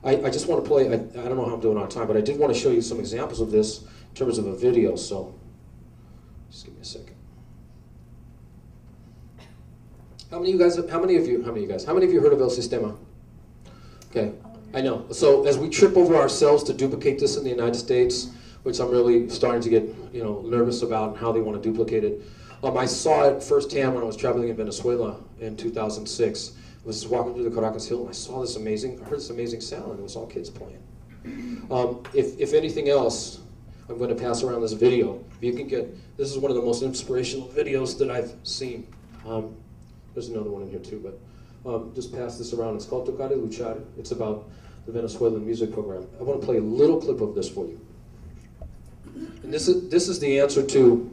I just want to play, I don't know how I'm doing on time, but I did want to show you some examples of this in terms of a video, so just give me a second. How many of you heard of El Sistema? Okay, I know. So as we trip over ourselves to duplicate this in the United States, which I'm really starting to get nervous about how they want to duplicate it. I saw it firsthand when I was traveling in Venezuela in 2006. I was just walking through the Caracas Hill and I saw this amazing, I heard this amazing sound, and it was all kids playing. If anything else, I'm going to pass around this video. If you can get, this is one of the most inspirational videos that I've seen. There's another one in here too, but just pass this around. It's called Tocar y Luchar. It's about the Venezuelan music program. I want to play a little clip of this for you. And this is the answer to,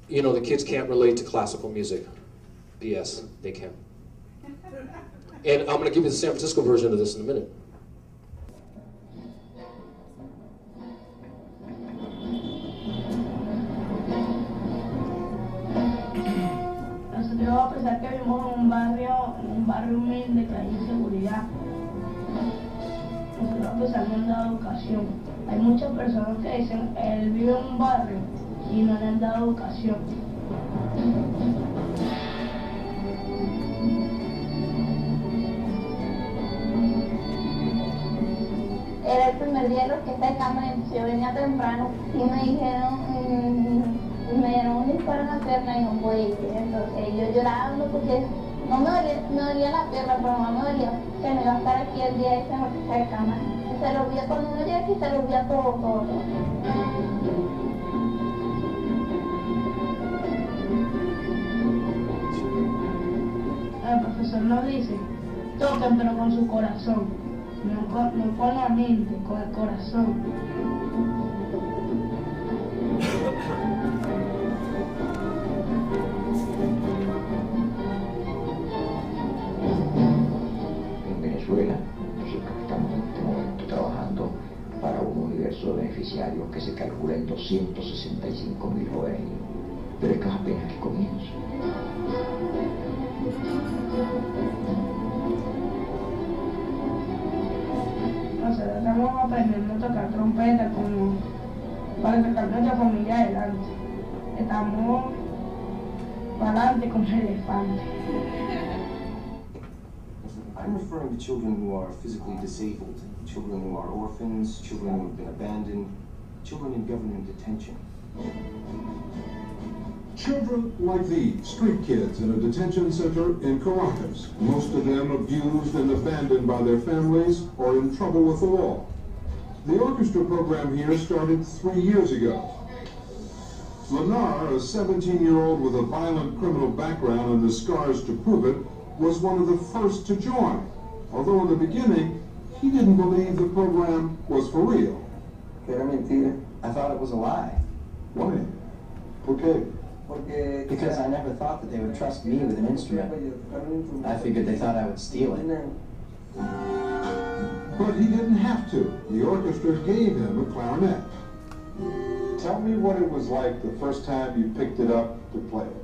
the kids can't relate to classical music. P.S. They can. And I'm going to give you the San Francisco version of this in a minute. Nosotros, a pesar que vivimos en un barrio humilde, que hay inseguridad, nosotros a pesar de dar educación. Hay muchas personas que dicen, él vive en un barrio y no le han dado educación. Era el primer día de la orquesta de cámara, yo venía temprano y me dieron un disparo en la pierna y no pude ir. Entonces yo lloraba porque no me dolía la pierna, pero no me dolía que no iba a estar aquí el día ese en la orquesta de cámara. Se lo olvida cuando uno llega aquí, se lo olvida todo. El profesor nos dice, toquen pero con su corazón, no con la mente, con el corazón. En Venezuela, nosotros estamos en este momento trabajando para un universo de beneficiarios que se calcula en 265.000 jóvenes, pero esto es apenas el comienzo. Nosotros estamos aprendiendo a tocar trompeta para sacar nuestra familia adelante. Estamos para adelante como elefantes. I'm referring to children who are physically disabled, children who are orphans, children who have been abandoned, children in government detention. Children like these, street kids in a detention center in Caracas, most of them abused and abandoned by their families or in trouble with the law. The orchestra program here started 3 years ago. Lenar, a 17-year-old with a violent criminal background and the scars to prove it, was one of the first to join, although in the beginning, he didn't believe the program was for real. I thought it was a lie. Why? Okay. Because I never thought that they would trust me with an instrument. I figured they thought I would steal it. But he didn't have to. The orchestra gave him a clarinet. Tell me what it was like the first time you picked it up to play it.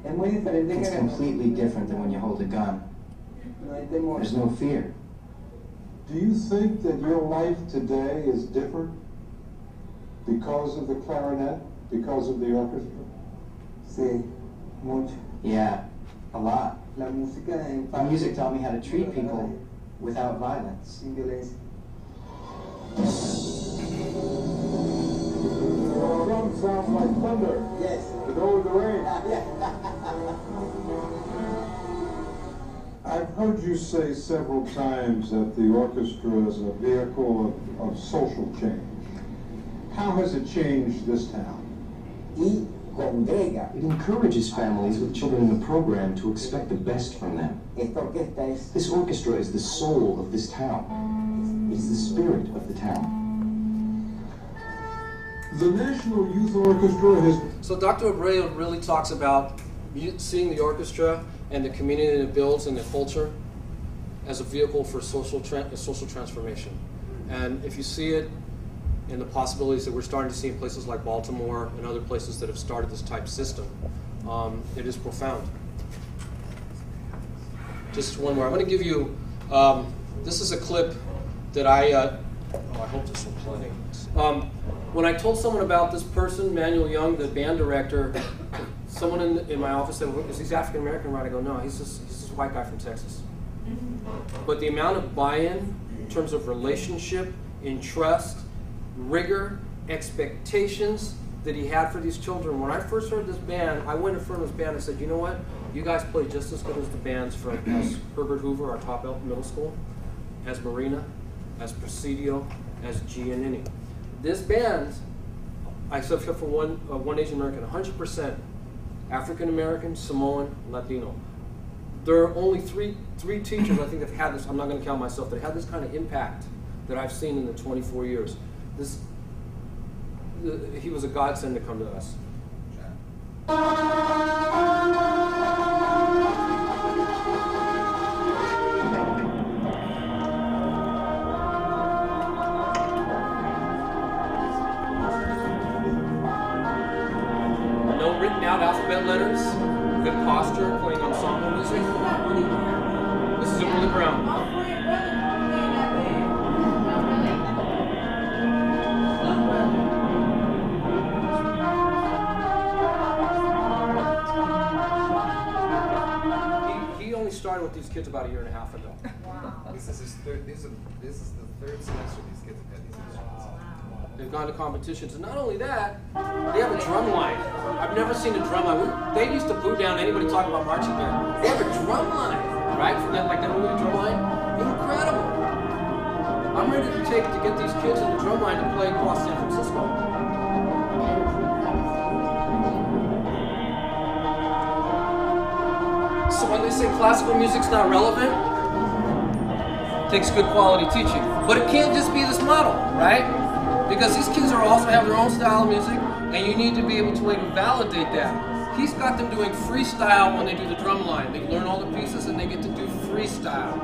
It's completely different than when you hold a gun. There's no fear. Do you think that your life today is different because of the clarinet, because of the orchestra? Sí, mucho. Yeah, a lot. The music taught me how to treat people without violence. Your drum sounds like thunder. Yes. To go with the rain. I've heard you say several times that the orchestra is a vehicle of social change. How has it changed this town? It encourages families with children in the program to expect the best from them. This orchestra is the soul of this town. It's the spirit of the town. The National Youth Orchestra has... So Dr. Abreu really talks about seeing the orchestra and the community that it builds and the culture as a vehicle for social transformation. And if you see it in the possibilities that we're starting to see in places like Baltimore and other places that have started this type system, it is profound. Just one more. I'm going to give you This is a clip that I hope this will play. When I told someone about this person, Manuel Young, the band director, someone in my office said, is he African American? Right? I go, no, he's this white guy from Texas. But the amount of buy-in in terms of relationship, in trust, rigor, expectations that he had for these children. When I first heard this band, I went in front of this band and said, you know what? You guys play just as good as the bands from Herbert Hoover, our top middle school, as Marina, as Presidio, as Giannini. This band, except for one Asian American, 100% African American, Samoan, Latino. There are only three teachers I think that have had this, I'm not going to count myself, that had this kind of impact that I've seen in the 24 years. He was a godsend to come to us. No written out alphabet letters, good posture, playing ensemble music. This is Willie Brown. Started with these kids about a year and a half ago. Wow. This is the third semester these kids have had these instruments. Wow. They've gone to competitions, and not only that, they have a drum line. I've never seen a drum line. They used to boo down anybody talking about marching band. They have a drum line, right? From that, like that movie, Drum Line. Incredible. I'm ready to get these kids in the drum line to play across San Francisco. So when they say classical music's not relevant, it takes good quality teaching. But it can't just be this model, right? Because these kids also have their own style of music, and you need to be able to like validate that. He's got them doing freestyle when they do the drum line. They learn all the pieces and they get to do freestyle.